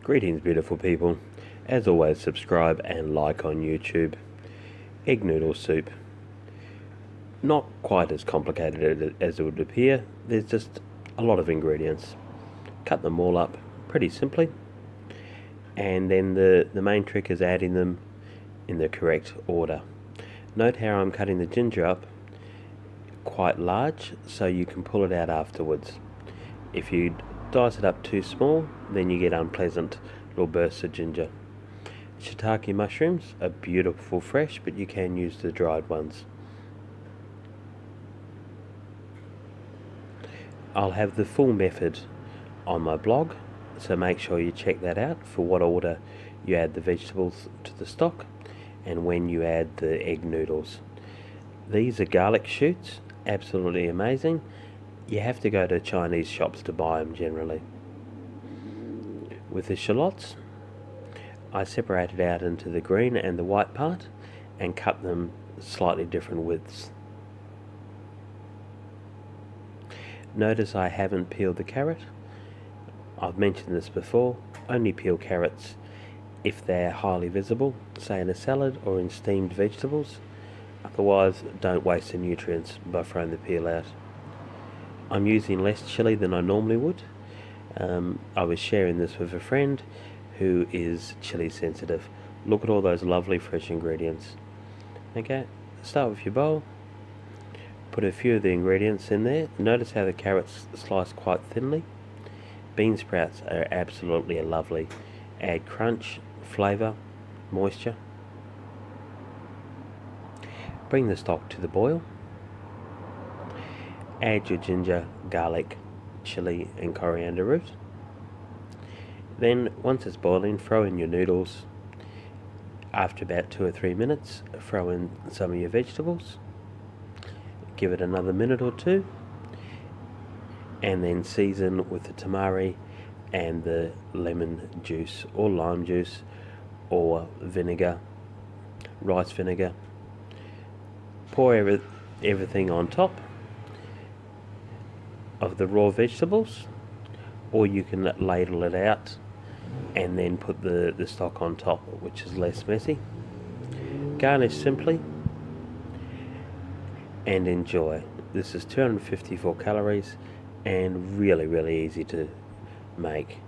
Greetings, beautiful people. As always, subscribe and like on YouTube. Egg noodle soup. Not quite as complicated as it would appear. There's just a lot of ingredients. Cut them all up pretty simply. And then the main trick is adding them in the correct order. Note how I'm cutting the ginger up quite large so you can pull it out afterwards. If you dice it up too small, then you get unpleasant little bursts of ginger. Shiitake mushrooms are beautiful fresh, but you can use the dried ones. I'll have the full method on my blog, so make sure you check that out for what order you add the vegetables to the stock and when you add the egg noodles. These are garlic shoots, absolutely amazing. You have to go to Chinese shops to buy them generally. With the shallots, I separate it out into the green and the white part and cut them slightly different widths. Notice I haven't peeled the carrot. I've mentioned this before, only peel carrots if they're highly visible, say in a salad or in steamed vegetables. Otherwise, don't waste the nutrients by throwing the peel out. I'm using less chili than I normally would. I was sharing this with a friend who is chili sensitive. Look at all those lovely fresh ingredients. Okay, start with your bowl. Put a few of the ingredients in there. Notice how the carrots slice quite thinly. Bean sprouts are absolutely lovely. Add crunch, flavour, moisture. Bring the stock to the boil. Add your ginger, garlic, chili and coriander root. Then once it's boiling, throw in your noodles. After about 2 or 3 minutes, throw in some of your vegetables. Give it another minute or two, and then season with the tamari and the lemon juice or lime juice or vinegar, rice vinegar. Pour everything on top of the raw vegetables, or you can ladle it out and then put the stock on top, which is less messy. Garnish simply and enjoy. This is 254 calories and really easy to make.